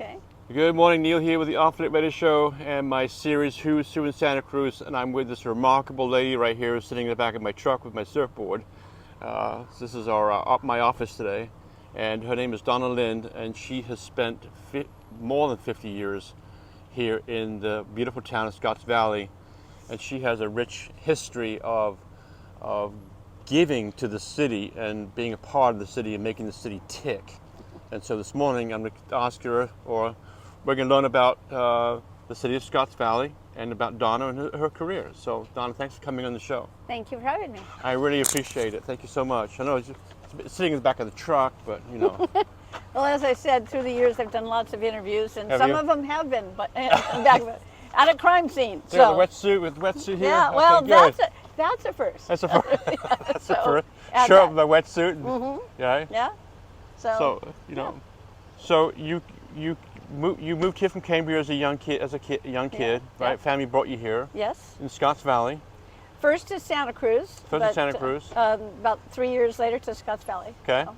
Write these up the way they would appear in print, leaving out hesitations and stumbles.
Okay. Good morning, Neil here with the Off Lit Radio Show and my series Who's Who in Santa Cruz, and I'm with this remarkable lady right here sitting in the back of my truck with my surfboard. This is my office today, and her name is Donna Lind, and she has spent more than 50 years here in the beautiful town of Scotts Valley, and she has a rich history of giving to the city and being a part of the city and making the city tick. And so this morning I'm going to ask her, or we're going to learn about the city of Scotts Valley and about Donna and her career. So Donna, thanks for coming on the show. Thank you for having me. I really appreciate it. Thank you so much. I know it's sitting in the back of the truck, but you know. Well, as I said, through the years I've done lots of interviews, and Have some you? of them have been back at a crime scene. So you got the wetsuit with wetsuit here? Yeah, well, okay, that's a first. That's a first. That's a first. add Show up that. with my wetsuit. Mhm. Yeah. Yeah. So you know, so you moved here from Cambria as a young kid, Yeah. right? Yeah. Family brought you here Yes. in Scotts Valley. First to Santa Cruz. First to Santa Cruz. About 3 years later to Scotts Valley. Okay. So,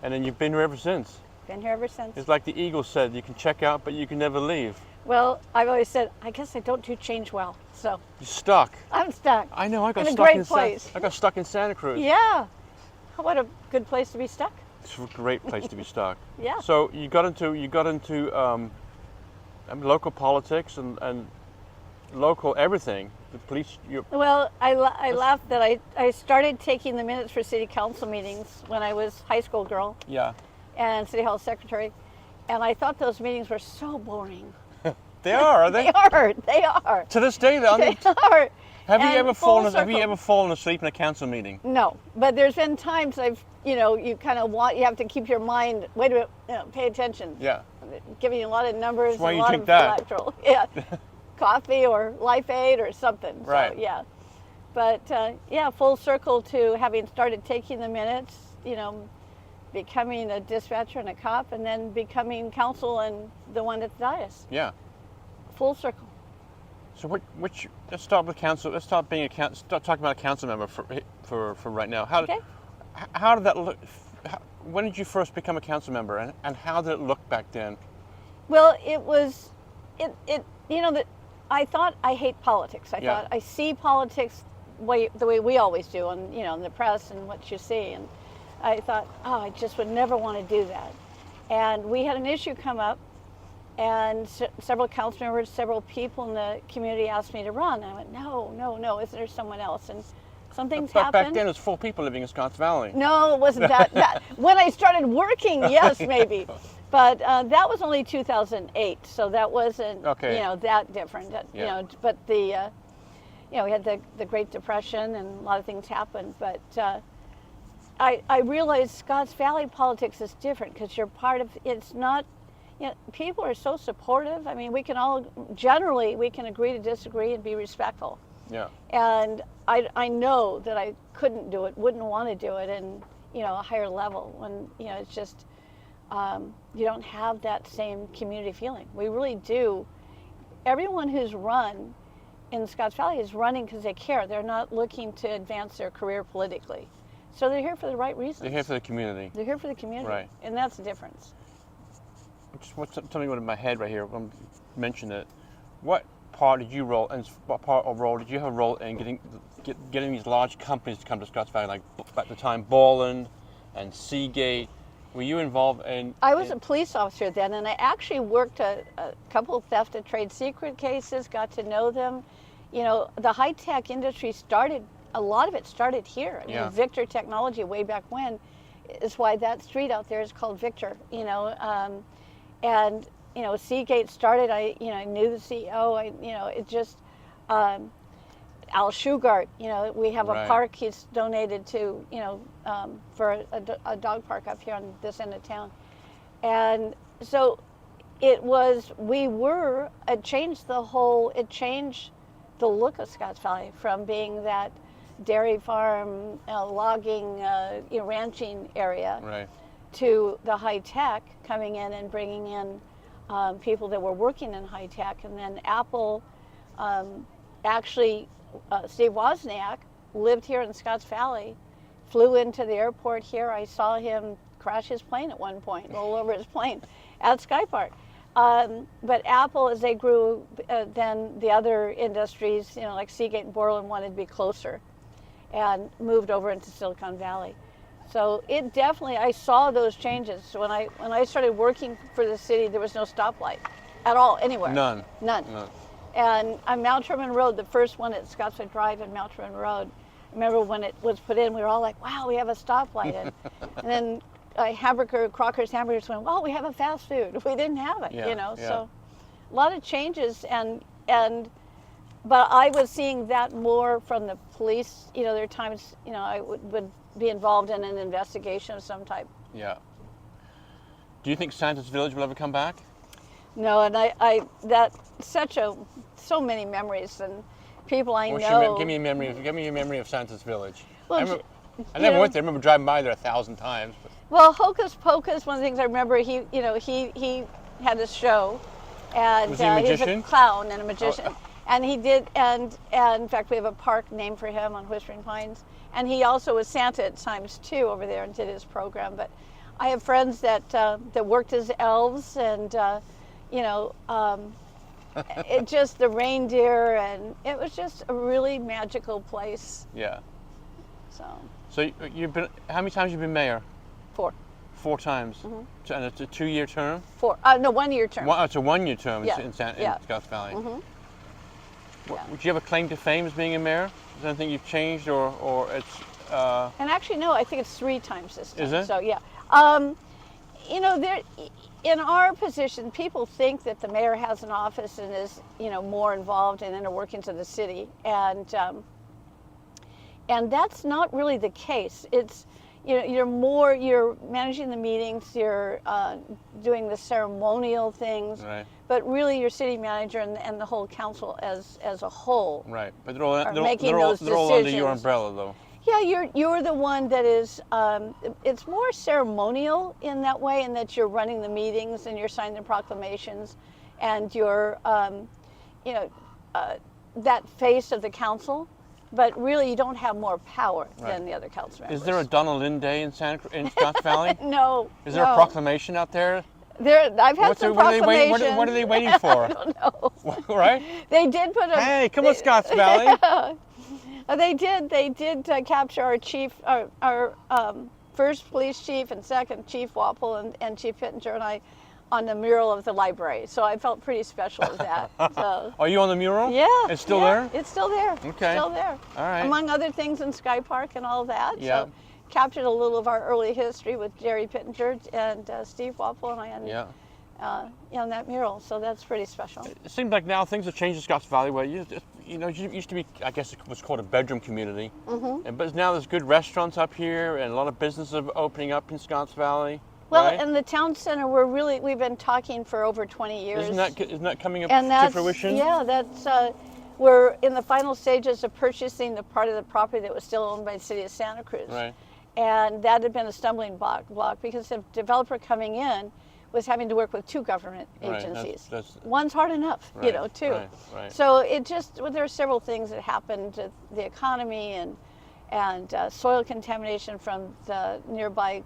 And then you've been here ever since. been here ever since. It's like the Eagle said, you can check out, but you can never leave. Well, I've always said, I guess I don't do change well, so You're stuck. I'm stuck. I know. I got In a stuck great in place. I got stuck in Santa Cruz. Yeah. What a good place to be stuck. It's a great place to be stuck. Yeah. So you got into local politics and local everything. The police. Well, I laughed that I started taking the minutes for city council meetings when I was high school girl Yeah. and city hall secretary, and I thought those meetings were so boring. They are they? They are. To this day, though. They are. Have you And ever full fallen? Have you circle. ever fallen asleep in a council meeting? No, but there's been times you kind of you have to keep your mind, wait a minute, pay attention. Yeah. Giving you a lot of numbers, That's why a you lot drink of that. electoral. Yeah. Coffee or Life Aid or something. Right. So, yeah. But yeah, full circle to having started taking the minutes, becoming a dispatcher and a cop, and then becoming counsel and the one at the dais. Yeah. Full circle. So let's start with council. Let's start start talking about a council member for right now. Okay. How did that look? When did you first become a council member, and how did it look back then? Well, it was, that I thought I hate politics. I thought I see politics the way we always do, in the press and what you see, and I thought, I just would never want to do that. And we had an issue come up, and several council members, several people in the community asked me to run. I went, no, isn't there someone else? And something's But happened. back then, there was 4 people living in Scotts Valley. No, it wasn't that. When I started working, yes, maybe. But that was only 2008, so that wasn't, that different. But we had the Great Depression and a lot of things happened. But I realized Scotts Valley politics is different because you're part of, it's not, people are so supportive. I mean, we can agree to disagree and be respectful. Yeah. And I know that I couldn't do it, wouldn't want to do it in, a higher level when, it's just, you don't have that same community feeling. We really do. Everyone who's run in Scotts Valley is running because they care. They're not looking to advance their career politically. So they're here for the right reasons. They're here for the community. They're here for the community. Right. And that's the difference. Something went in my head right here. I'm mention it. What part did you role and what part of role did you have a role in getting these large companies to come to Scotts Valley, like at the time Borland and Seagate? Were you involved in? I was a police officer then, and I actually worked a couple of theft and trade secret cases, got to know them. The high-tech industry a lot of it started here. I mean, Victor Technology way back when is why that street out there is called Victor, and, Seagate started, I knew the CEO, it just, Al Shugart, we have a park he's donated to, for a dog park up here on this end of town. And so it changed the look of Scotts Valley from being that dairy farm, logging, ranching area to the high tech coming in and bringing in people that were working in high tech. And then Apple, Steve Wozniak lived here in Scotts Valley, flew into the airport here. I saw him crash his plane at one point, roll over his plane at Sky Park. But Apple, as they grew, then the other industries, like Seagate and Borland, wanted to be closer and moved over into Silicon Valley. So it definitely, I saw those changes. So when I started working for the city, there was no stoplight at all, anywhere. None. And on Mount Sherman Road, the first one at Scottswood Drive and Mount Sherman Road, I remember when it was put in, we were all like, wow, we have a stoplight. And then Crocker's Hamburgers went, well, we have a fast food. We didn't have it, So a lot of changes. But I was seeing that more from the police. There are times, I would be involved in an investigation of some type. Yeah. Do you think Santa's Village will ever come back? No, and so many memories and people I know. Give me a memory of Santa's Village. Well, I never went there. I remember driving by there 1,000 times. But. Well, Hocus Pocus, one of the things I remember, he had a show, and was he a magician? He's a clown and a magician. And he did, and in fact, we have a park named for him on Whispering Pines. And he also was Santa at times too over there and did his program. But I have friends that worked as elves, and it just the reindeer, and it was just a really magical place. Yeah. So you've been, how many times have you been mayor? 4. 4 times. Mm-hmm. And it's a 2-year term? 4. No, 1-year term. It's a 1-year term in Scotts Valley. Mm-hmm. Would you have a claim to fame as being a mayor? Is there anything you've changed, or it's? And actually, no. I think it's 3 times this time. Is it? So yeah. There in our position, people think that the mayor has an office and is more involved in inner workings of the city, and that's not really the case. It's you're managing the meetings, you're doing the ceremonial things, right. But really your city manager and the whole council as a whole, right? But they're all under your umbrella, though. Yeah, you're the one that is. It's more ceremonial in that way, in that you're running the meetings and you're signing the proclamations, and you're that face of the council. But really, you don't have more power than the other council members. Is there a Donna Lind Day in Scotts Valley? No. Is there a proclamation out there? I've had some proclamations. What are they waiting for? I don't know. Right? They did put a. Hey, come on, Scotts Valley. They did capture our chief, our first police chief and second Chief Wapple and Chief Pittenger and I on the mural of the library. So I felt pretty special with that. So. Are you on the mural? Yeah. It's still there? It's still there. Okay. Still there. All right. Among other things in Sky Park and all that. Yeah. So captured a little of our early history with Jerry Pittenger and Steve Wapple and I on that mural. So that's pretty special. It seems like now things have changed in Scotts Valley, where it used to be, I guess it was called a bedroom community. Mm-hmm. But now there's good restaurants up here and a lot of businesses opening up in Scotts Valley. Well, right? and the town center, we've been talking for over 20 years. Isn't that coming up to fruition? Yeah, that's we're in the final stages of purchasing the part of the property that was still owned by the city of Santa Cruz. Right. And that had been a stumbling block because the developer coming in was having to work with 2 government agencies. That's One's hard enough, too. Right. So there are several things that happened to the economy and soil contamination from the nearby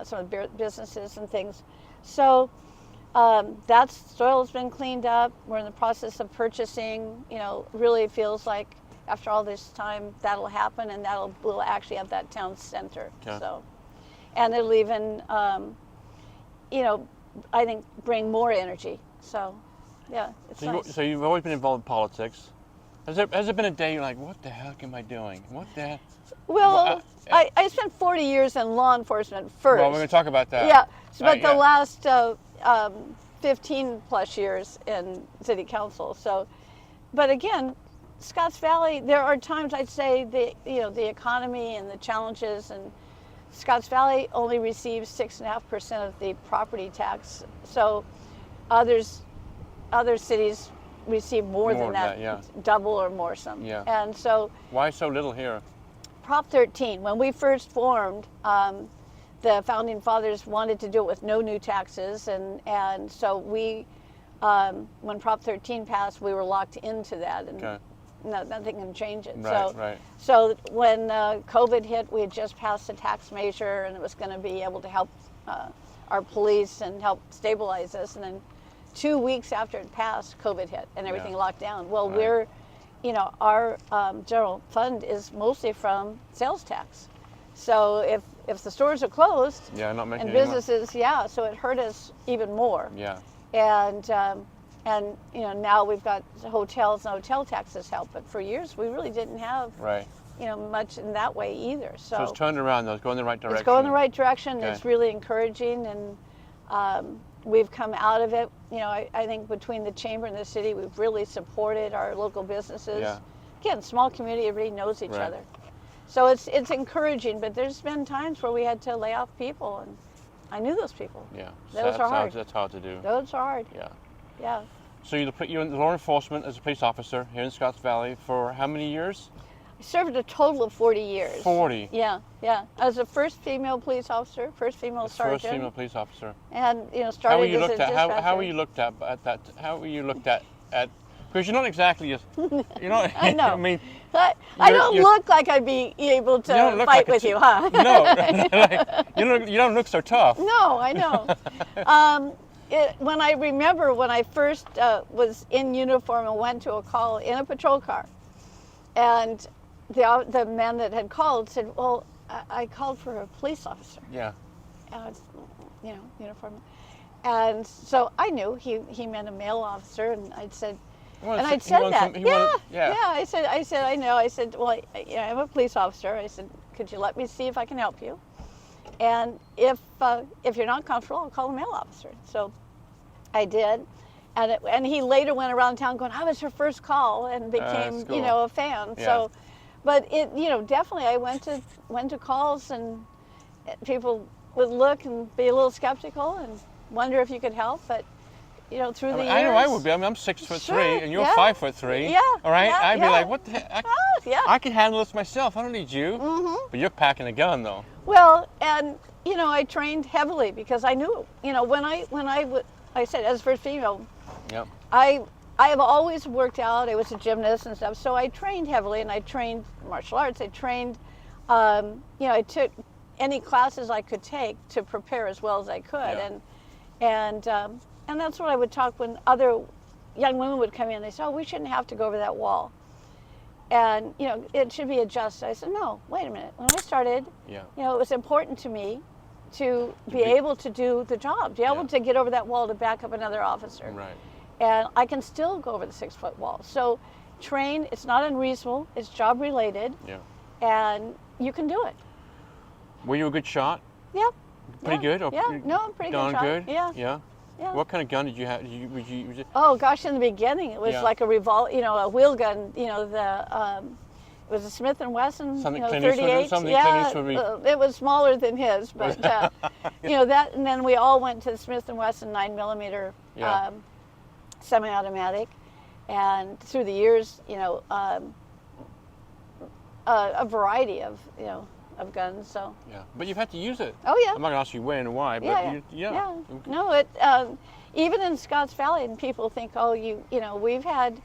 some of the businesses and things. So that soil has been cleaned up. We're in the process of purchasing. Really feels like after all this time that'll happen, and we'll actually have that town center. Okay. So, and it'll even I think bring more energy. So yeah, it's nice. So you've always been involved in politics. Has there been a day you're like, what the heck am I doing? What the heck? Well, I spent 40 years in law enforcement first. Well, we're going to talk about that. Yeah, but the last 15 plus years in city council. So, but again, Scotts Valley, there are times I'd say the economy and the challenges, and Scotts Valley only receives 6.5% of the property tax. So other cities receive more than that, double or more some. Yeah. And so why so little here? Prop 13, when we first formed, the founding fathers wanted to do it with no new taxes, and so we, when Prop 13 passed, we were locked into that, and nothing can change it. So when COVID hit, we had just passed a tax measure, and it was going to be able to help our police and help stabilize us, and then 2 weeks after it passed, COVID hit and everything locked down. Well, Right. we're, our general fund is mostly from sales tax. So if the stores are closed not making and any money. businesses, so it hurt us even more. Yeah. And now we've got hotels and hotel taxes help, but for years we really didn't have Right. much in that way either. So it's turned around though. It's going in the right direction. It's going in the right direction. Okay. It's really encouraging, and we've come out of it. I think between the chamber and the city, we've really supported our local businesses. Yeah. Again, small community, everybody knows each Right. other. So it's encouraging, but there's been times where we had to lay off people, and I knew those people. Yeah. Those are hard. That's hard to do. Those are hard. Yeah. Yeah. So you're in law enforcement as a police officer here in Scotts Valley for how many years? I served a total of 40 years. 40. Yeah. I was the first female police officer, first female sergeant. First female police officer. And started How were you as a looked at? dispatcher. How were you looked at that? How were you looked at? Because you're not exactly you're not. I know. I mean, I don't look like I'd be able to fight like with you, huh? No, you don't look so tough. No, I know. When I first was in uniform and went to a call in a patrol car, and the man that had called said, "Well, I called for a police officer." Yeah. And I was, uniform, and so I knew he meant a male officer, and I'd said. And I'd said that. I said, I know. I said, well, I'm a police officer. I said, could you let me see if I can help you? And if you're not comfortable, I'll call a male officer. So I did. And he later went around town going, I was her first call, and became, cool. a fan. Yeah. So, but it, definitely I went to calls, and people would look and be a little skeptical and wonder if you could help, but through the years. I know I would be. I mean, I'm 6'3", Sure, and you're yeah. 5'3". Yeah. All right. Yeah, I'd be like, what the heck? I can handle this myself. I don't need you. Mm-hmm. But you're packing a gun, though. Well, and I trained heavily because I knew. When I said as first female. Yep. I have always worked out. I was a gymnast and stuff, so I trained heavily, and I trained martial arts. I trained. I took any classes I could take to prepare as well as I could, Yeah. and that's what I would talk when other young women would come in. They said, "Oh, we shouldn't have to go over that wall," and it should be adjusted. I said, "No, wait a minute. When I started, Yeah. it was important to me to be able to do the job, to be able to get over that wall to back up another officer, Right. and I can still go over the 6-foot wall. So, train. It's not unreasonable. It's job related, Yeah. and you can do it. Were you a good shot? Yeah. Pretty good? Or Yeah. No, I'm pretty good darn shot. good? Yeah. Yeah. Yeah. What kind of gun did you have? Was it, Oh gosh, in the beginning it was like a a wheel gun. It was a Smith and Wesson, Something Clint 38. Eastwood, something Clint Eastwood It was smaller than his, but that, and then we all went to the Smith and Wesson 9mm Yeah. semi-automatic, and through the years, a variety of guns. So. Yeah. But you've had to use it. Oh yeah. I'm not gonna ask you when and why, but Yeah. No, even in Scotts Valley, and people think, oh, we've had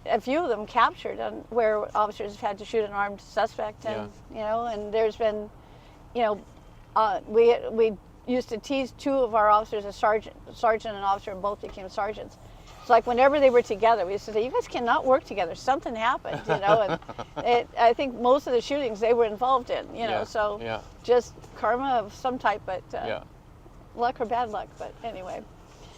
a few of them captured where officers have had to shoot an armed suspect, and and there's been, we used to tease two of our officers, a sergeant and officer, and both became sergeants. It's like whenever they were together, we used to say, you guys cannot work together. Something happened, and I think most of the shootings they were involved in, so just karma of some type, but luck or bad luck. But anyway,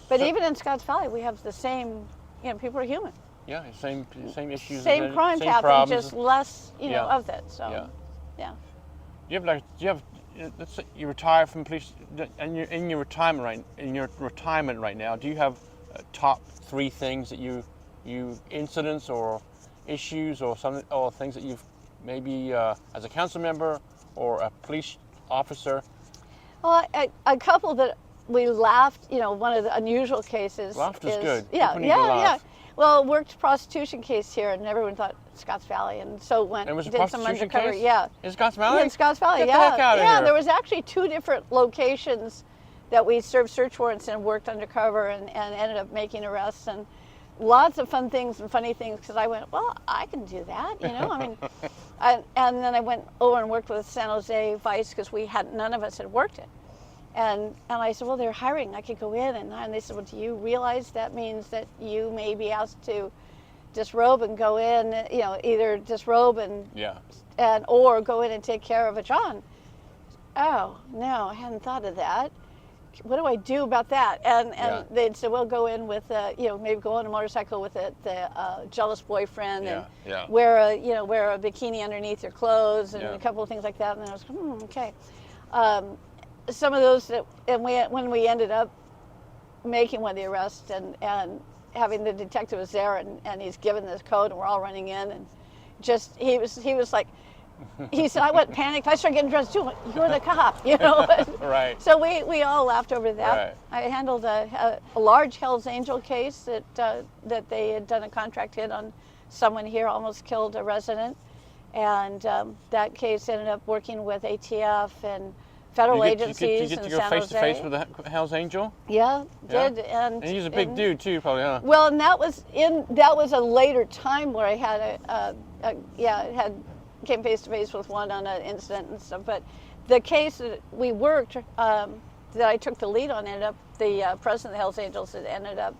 but even in Scotts Valley, we have the same, people are human. Yeah, same issues. Same crimes happen, problems. just less, of that. So, Do you have let's say you retire from police, and you're in your retirement right now. Do you have top 3 things that you incidents or issues or something, or things that you've maybe as a council member or a police officer? Well, a couple that we laughed. One of the unusual cases. Laughter's good. Yeah. Well, worked prostitution case here, and everyone thought Scotts Valley, and so It was a did some prostitution undercover. case? Yeah. In Scotts Valley? In Scotts Valley, Get the heck out of here. There was actually 2 different locations that we served search warrants and worked undercover, and ended up making arrests, and lots of fun things and funny things, because I went, well, I can do that, I mean, and then I went over and worked with San Jose Vice, because none of us had worked it. And I said, well, they're hiring. I could go in. And they said, well, do you realize that means that you may be asked to disrobe and go in, either disrobe and or go in and take care of a John. Oh, no, I hadn't thought of that. What do I do about that? And they'd say, well, go in with, maybe go on a motorcycle with the jealous boyfriend and wear a bikini underneath your clothes and a couple of things like that. And then I was, okay. Some of those when we ended up making one of the arrests and having the detective was there and he's given this code and we're all running in and just he was like, he said, I went panicked. I started getting dressed too. You're the cop, Right. So we all laughed over that. Right. I handled a large Hell's Angel case that they had done a contract hit on someone here, almost killed a resident, and that case ended up working with ATF and federal agencies. Did you get to go face to face with the Hell's Angel? Yeah, did. And he's a big dude too, probably, huh? Well, and that was a later time where I had came face to face with one on an incident and stuff. But the case that we worked, that I took the lead on, ended up the president of the Hell's Angels had ended up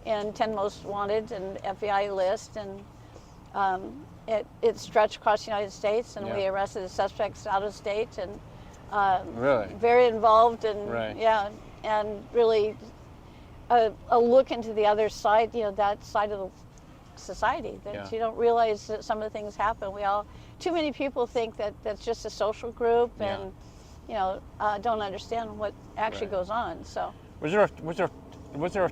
in 10 Most Wanted and FBI list, and it stretched across the United States, and we arrested the suspects out of state, and really very involved, and and really a look into the other side, that side of the society that you don't realize that some of the things happen. Too many people think that that's just a social group, and don't understand what actually goes on. So was there a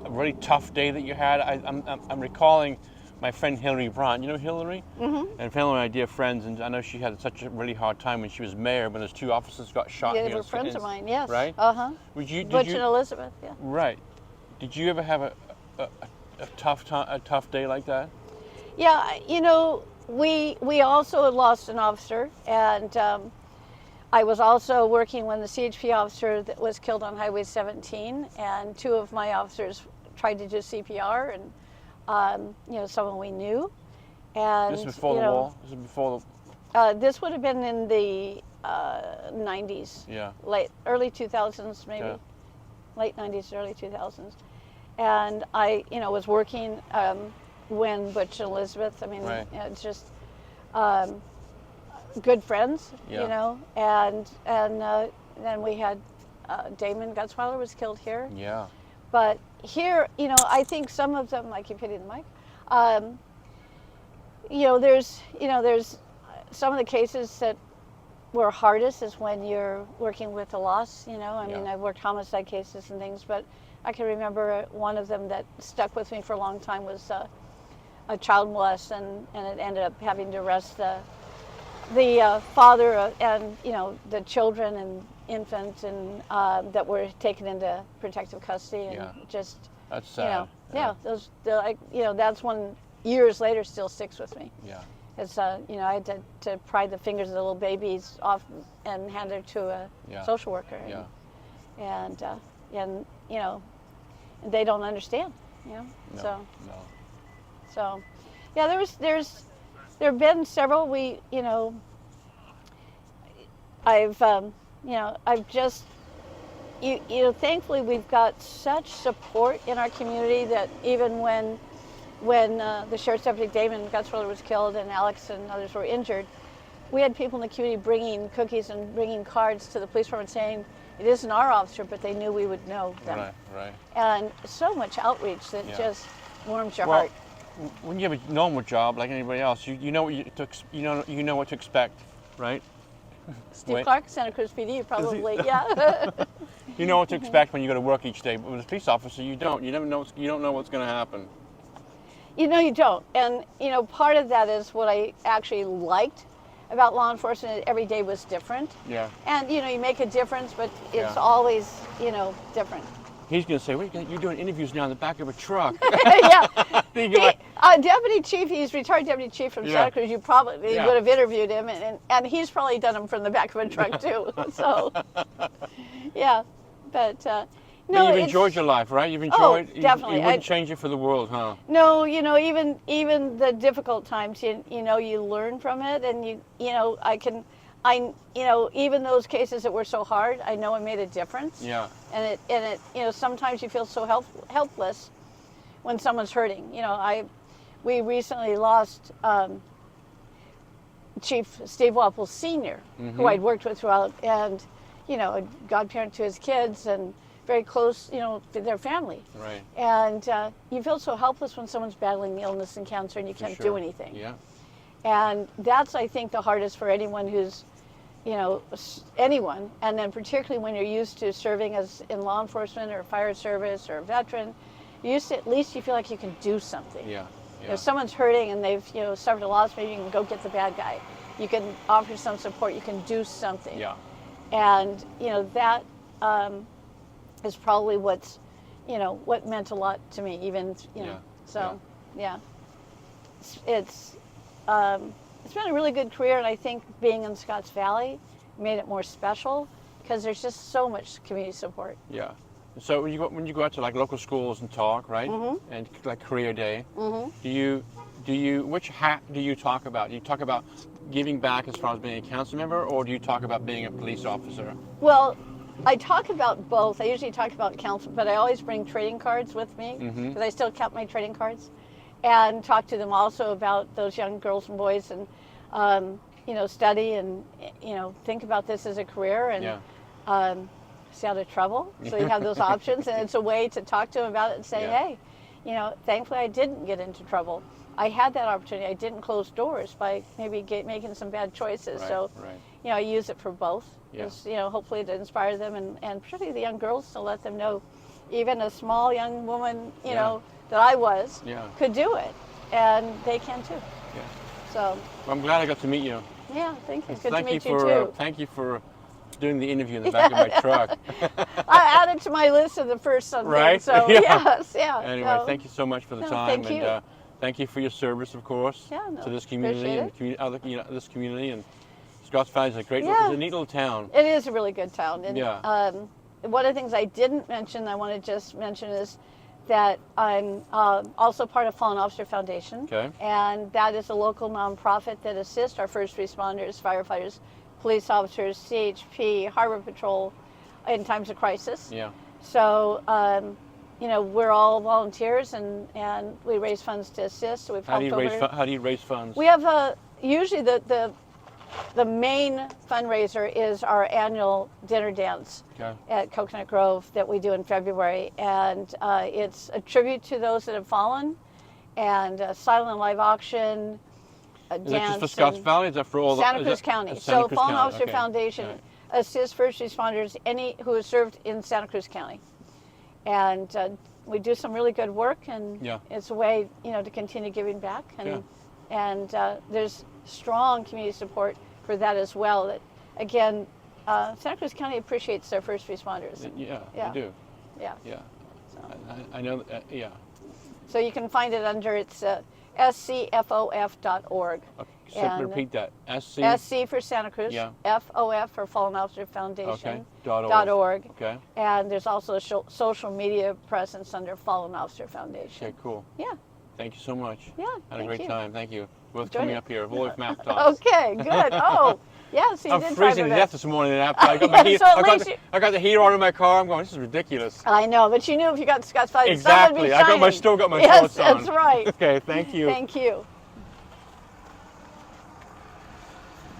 really tough day that you had? I'm recalling my friend Hillary Brandt. You know Hillary? Mm-hmm. And Hillary and I dear friends, and I know she had such a really hard time when she was mayor when those two officers got shot. Yeah, they were friends of mine. Yes. Right. Butch and Elizabeth. Yeah. Right. Did you ever have a tough day like that? Yeah, we also had lost an officer, and I was also working when the CHP officer that was killed on Highway 17, and two of my officers tried to do CPR, and someone we knew. And this is before the war. This is before the. This would have been in the 90s. Yeah. Early 2000s, maybe. Yeah. Late 90s, early 2000s. And I, was working when Butch and Elizabeth, it's just good friends, and then we had Damon Gutzweiler was killed here. Yeah. But here, I think some of them, I keep hitting the mic, there's some of the cases that were hardest is when you're working with a loss, I've worked homicide cases and things, but I can remember one of them that stuck with me for a long time was a child molest, and it ended up having to arrest the father and the children and infants and that were taken into protective custody, and just that's sad. That's one years later still sticks with me. Yeah. It's I had to pry the fingers of the little babies off and hand her to a social worker. And they don't understand, So yeah, there have been several. I've just thankfully we've got such support in our community that even when the sheriff's deputy Damon Gutzweiler was killed and Alex and others were injured, we had people in the community bringing cookies and bringing cards to the police department saying, it isn't our officer, but they knew we would know them. Right. And so much outreach that just warms your heart. When you have a normal job like anybody else, you know what to expect, right? Steve Clark, Santa Cruz PD, probably, yeah. You know what to expect when you go to work each day, but with a police officer, you don't. You never know. You don't know what's going to happen. You don't. And part of that is what I actually liked about law enforcement. Every day was different. Yeah. And you make a difference, but it's always different. He's going to say, "Wait, you're doing interviews now in the back of a truck." Yeah. Deputy chief, he's retired deputy chief from Santa Cruz. You probably would have interviewed him, and he's probably done them from the back of a truck too. So, yeah, but. No, you've enjoyed your life, right? You've enjoyed. Oh, definitely. You wouldn't change it for the world, huh? No, even the difficult times, you learn from it, and even those cases that were so hard, I know it made a difference. Yeah. And it, sometimes you feel so helpless when someone's hurting. We recently lost Chief Steve Wapple Sr., who I'd worked with throughout, and a godparent to his kids and very close, to their family. Right. And you feel so helpless when someone's battling illness and cancer and you can't do anything. Yeah. And that's, I think, the hardest for anyone who's, anyone, and then particularly when you're used to serving as in law enforcement or fire service or a veteran, at least you feel like you can do something. Yeah. If someone's hurting and they've suffered a loss, maybe you can go get the bad guy. You can offer some support. You can do something. Yeah. And that is probably what meant a lot to me. Even So yeah, it's been a really good career, and I think being in Scotts Valley made it more special because there's just so much community support. Yeah. So when you go out to like local schools and talk, right? Mm-hmm. And like career day, mm-hmm. Which hat do you talk about? Do you talk about giving back as far as being a council member, or do you talk about being a police officer? Well, I talk about both. I usually talk about council, but I always bring trading cards with me because I still kept my trading cards, and talk to them also about those young girls and boys, and study and think about this as a career and. Stay out of trouble, so you have those options, and it's a way to talk to them about it and say, hey, thankfully I didn't get into trouble. I had that opportunity. I didn't close doors by maybe making some bad choices. Right, so, right. I use it for both. Yeah. Just, hopefully to inspire them and particularly the young girls to let them know, even a small young woman, that I was, could do it, and they can too. Yeah. So. Well, I'm glad I got to meet you. Yeah, thank you. It's good to meet you too. Thank you for doing the interview in the back of my truck. I added to my list of the first something. Right? So yes, yeah. Anyway, thank you so much for the time. Thank you. And thank you for your service, of course, to this community and this community. And Scotts Valley is a great, it's a neat little town. It is a really good town. And one of the things I didn't mention, I want to just mention is that I'm also part of Fallen Officer Foundation. Okay. And that is a local nonprofit that assists our first responders, firefighters, police officers, CHP, Harbor Patrol in times of crisis. Yeah. So, we're all volunteers and we raise funds to assist. So we've how do you raise funds? We have usually the main fundraiser is our annual dinner dance at Coconut Grove that we do in February, and it's a tribute to those that have fallen, and a silent live auction. Is that just for Scotts Valley? Is that for all Santa Cruz County? So Fallen Officer Foundation assists first responders who have served in Santa Cruz County, and we do some really good work, and it's a way to continue giving back, and there's strong community support for that as well. That again, Santa Cruz County appreciates their first responders. Yeah, they do. Yeah. Yeah. So. I know. So you can find it under scfof.org. Repeat that. SC for Santa Cruz. FOF for Fallen Officer Foundation. .org. Okay. And there's also a social media presence under Fallen Officer Foundation. Okay, cool. Yeah. Thank you so much. Yeah. Had a great time. Thank you. Both Enjoyed coming it. Up here. Voice map talks. Okay, good. Oh, yeah. So you I'm did freezing to death this morning. I got my heat, I got the heater on in my car. I'm going, this is ridiculous. I know, but you knew if you got Scotts Valley, exactly. the sun would be shining. Still got my yes, shorts on. That's right. Okay, thank you. Thank you.